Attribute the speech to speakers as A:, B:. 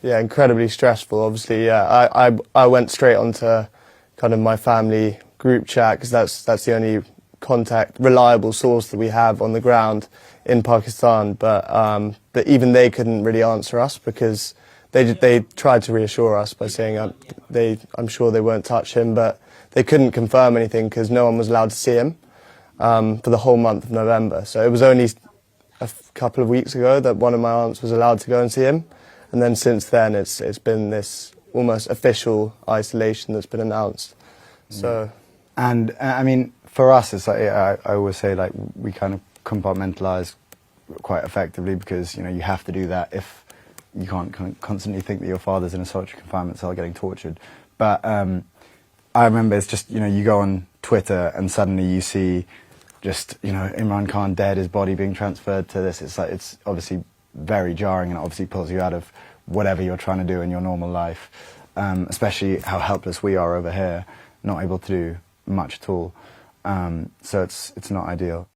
A: Yeah, incredibly stressful, obviously. Yeah, I went straight onto kind of my family group chat because that's the only reliable source that we have on the ground in Pakistan. But even they couldn't really answer us because they tried to reassure us by saying I'm sure they won't touch him, but they couldn't confirm anything because no one was allowed to see him for the whole month of November. So it was only a couple of weeks ago that one of my aunts was allowed to go and see him. And then since then, it's been this almost official isolation that's been announced. So,
B: and I mean, for us, it's like I always say, like we kind of compartmentalise quite effectively because you have to do that if you can't constantly think that your father's in a solitary confinement cell getting tortured. But I remember it's just you go on Twitter and suddenly you see just Imran Khan dead, his body being transferred to this. It's like it's obviously very jarring and it obviously pulls you out of whatever you're trying to do in your normal life, especially how helpless we are over here, not able to do much at all. So it's not ideal.